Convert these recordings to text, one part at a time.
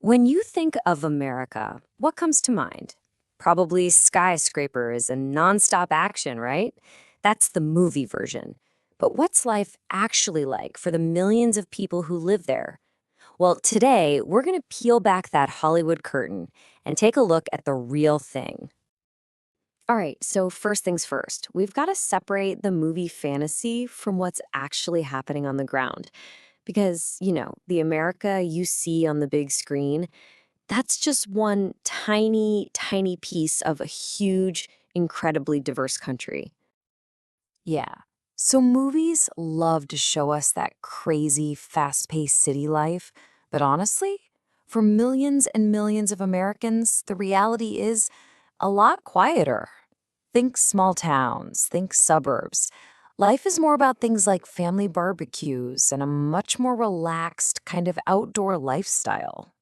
When you think of America, what comes to mind? Probably skyscrapers and nonstop action, right? That's the movie version. But what's life actually like for the millions of people who live there? Well, today we're going to peel back that Hollywood curtain and take a look at the real thing. All right, so first things first, we've got to separate the movie fantasy from what's actually happening on the ground. Because, the America you see on the big screen, that's just one tiny, tiny piece of a huge, incredibly diverse country. Yeah. So movies love to show us that crazy, fast-paced city life. But honestly, for millions and millions of Americans, the reality is a lot quieter. Think small towns, think suburbs. Life is more about things like family barbecues and a much more relaxed kind of outdoor lifestyle.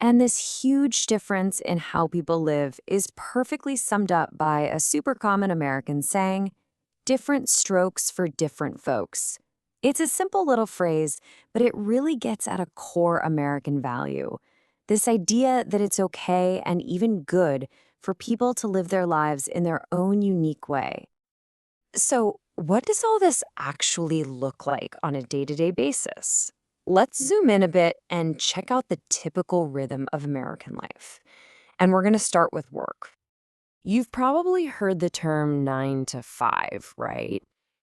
And this huge difference in how people live is perfectly summed up by a super common American saying, different strokes for different folks. It's a simple little phrase, but it really gets at a core American value. This idea that it's okay and even good for people to live their lives in their own unique way. So, what does all this actually look like on a day-to-day basis? Let's zoom in a bit and check out the typical rhythm of American life. And we're going to start with work. You've probably heard the term 9 to 5, right?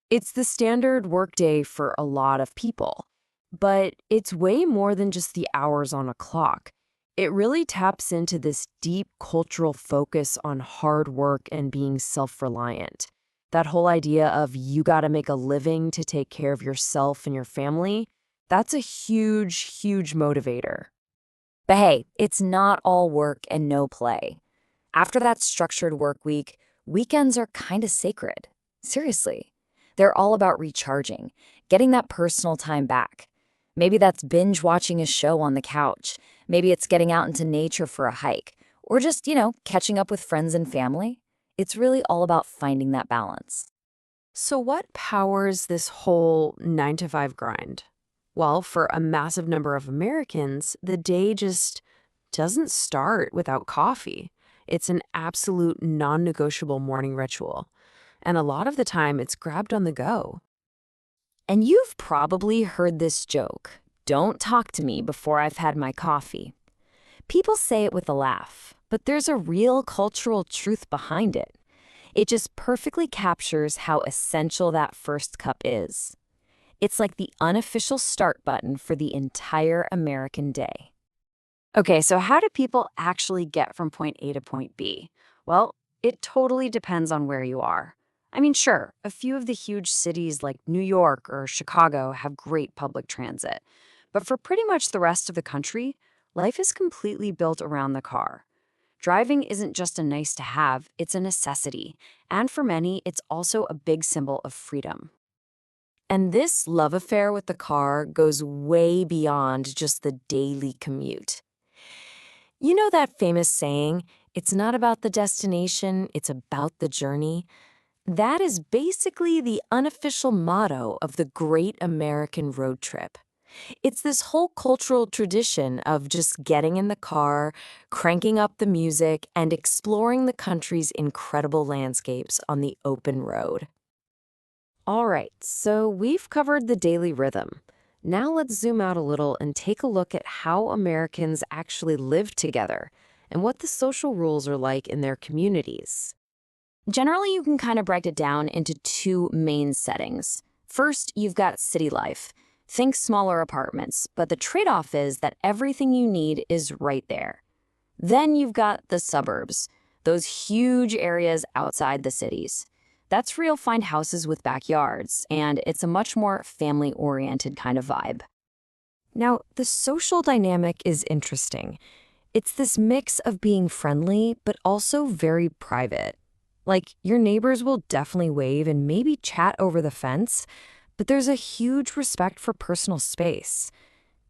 It's the standard workday for a lot of people. But it's way more than just the hours on a clock. It really taps into this deep cultural focus on hard work and being self-reliant. That whole idea of you got to make a living to take care of yourself and your family, that's a huge, huge motivator. But hey, it's not all work and no play. After that structured work week, weekends are kind of sacred. Seriously. They're all about recharging, getting that personal time back. Maybe that's binge watching a show on the couch. Maybe it's getting out into nature for a hike. Or just, catching up with friends and family. It's really all about finding that balance. So, what powers this whole 9 to 5 grind? Well, for a massive number of Americans, the day just doesn't start without coffee. It's an absolute non negotiable morning ritual. And a lot of the time, it's grabbed on the go. And you've probably heard this joke, don't talk to me before I've had my coffee. People say it with a laugh, but there's a real cultural truth behind it. It just perfectly captures how essential that first cup is. It's like the unofficial start button for the entire American day. Okay, so how do people actually get from point A to point B? Well, it totally depends on where you are. I mean, sure, a few of the huge cities like New York or Chicago have great public transit. But for pretty much the rest of the country, life is completely built around the car. Driving isn't just a nice to have, it's a necessity. And for many, it's also a big symbol of freedom. And this love affair with the car goes way beyond just the daily commute. You know that famous saying, it's not about the destination, it's about the journey? That is basically the unofficial motto of the Great American Road Trip. It's this whole cultural tradition of just getting in the car, cranking up the music, and exploring the country's incredible landscapes on the open road. All right, so we've covered the daily rhythm. Now let's zoom out a little and take a look at how Americans actually live together and what the social rules are like in their communities. Generally, you can kind of break it down into two main settings. First, you've got city life. Think smaller apartments, but the trade-off is that everything you need is right there. Then you've got the suburbs, those huge areas outside the cities. That's where you'll find houses with backyards, and it's a much more family-oriented kind of vibe. Now, the social dynamic is interesting. It's this mix of being friendly, but also very private. Like, your neighbors will definitely wave and maybe chat over the fence, but there's a huge respect for personal space.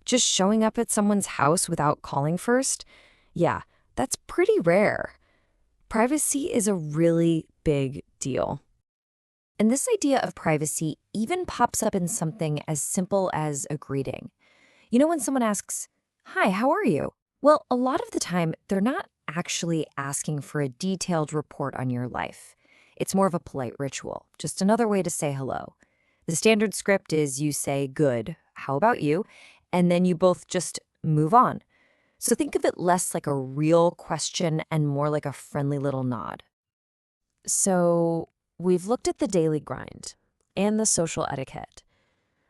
Just showing up at someone's house without calling first, yeah, that's pretty rare. Privacy is a really big deal. And this idea of privacy even pops up in something as simple as a greeting. You know when someone asks, "Hi, how are you?" Well, a lot of the time, they're not actually asking for a detailed report on your life. It's more of a polite ritual, just another way to say hello. The standard script is you say, good, how about you? And then you both just move on. So think of it less like a real question and more like a friendly little nod. So we've looked at the daily grind and the social etiquette.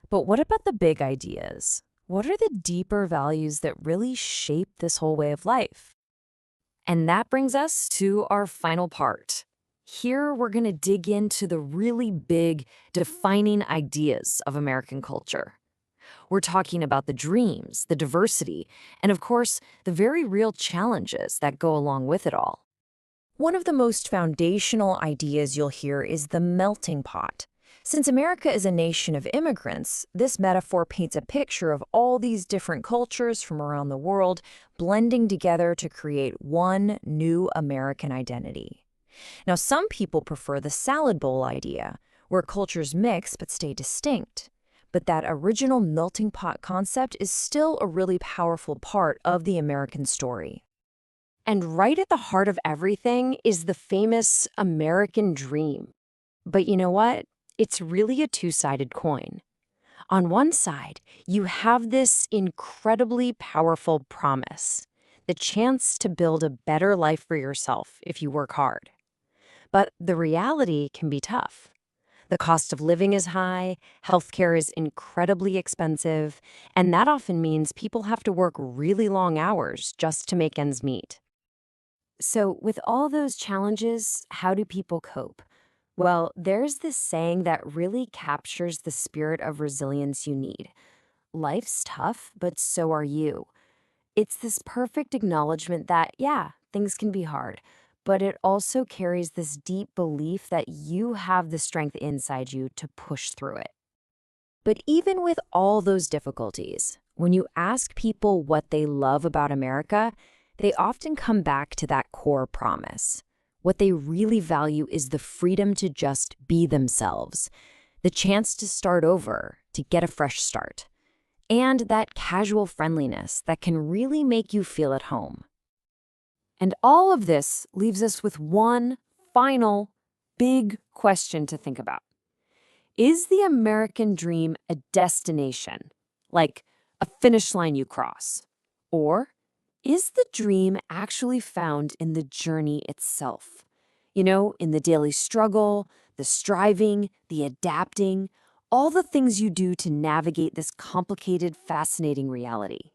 But what about the big ideas? What are the deeper values that really shape this whole way of life? And that brings us to our final part. Here, we're going to dig into the really big, defining ideas of American culture. We're talking about the dreams, the diversity, and of course, the very real challenges that go along with it all. One of the most foundational ideas you'll hear is the melting pot. Since America is a nation of immigrants, this metaphor paints a picture of all these different cultures from around the world blending together to create one new American identity. Now, some people prefer the salad bowl idea, where cultures mix but stay distinct. But that original melting pot concept is still a really powerful part of the American story. And right at the heart of everything is the famous American dream. But you know what? It's really a two-sided coin. On one side, you have this incredibly powerful promise, the chance to build a better life for yourself if you work hard. But the reality can be tough. The cost of living is high, healthcare is incredibly expensive, and that often means people have to work really long hours just to make ends meet. So, with all those challenges, how do people cope? Well, there's this saying that really captures the spirit of resilience you need. Life's tough, but so are you. It's this perfect acknowledgement that, yeah, things can be hard, but it also carries this deep belief that you have the strength inside you to push through it. But even with all those difficulties, when you ask people what they love about America, they often come back to that core promise. What they really value is the freedom to just be themselves, the chance to start over, to get a fresh start, and that casual friendliness that can really make you feel at home. And all of this leaves us with one final big question to think about. Is the American dream a destination, like a finish line you cross? Or is the dream actually found in the journey itself? You know, in the daily struggle, the striving, the adapting, all the things you do to navigate this complicated, fascinating reality.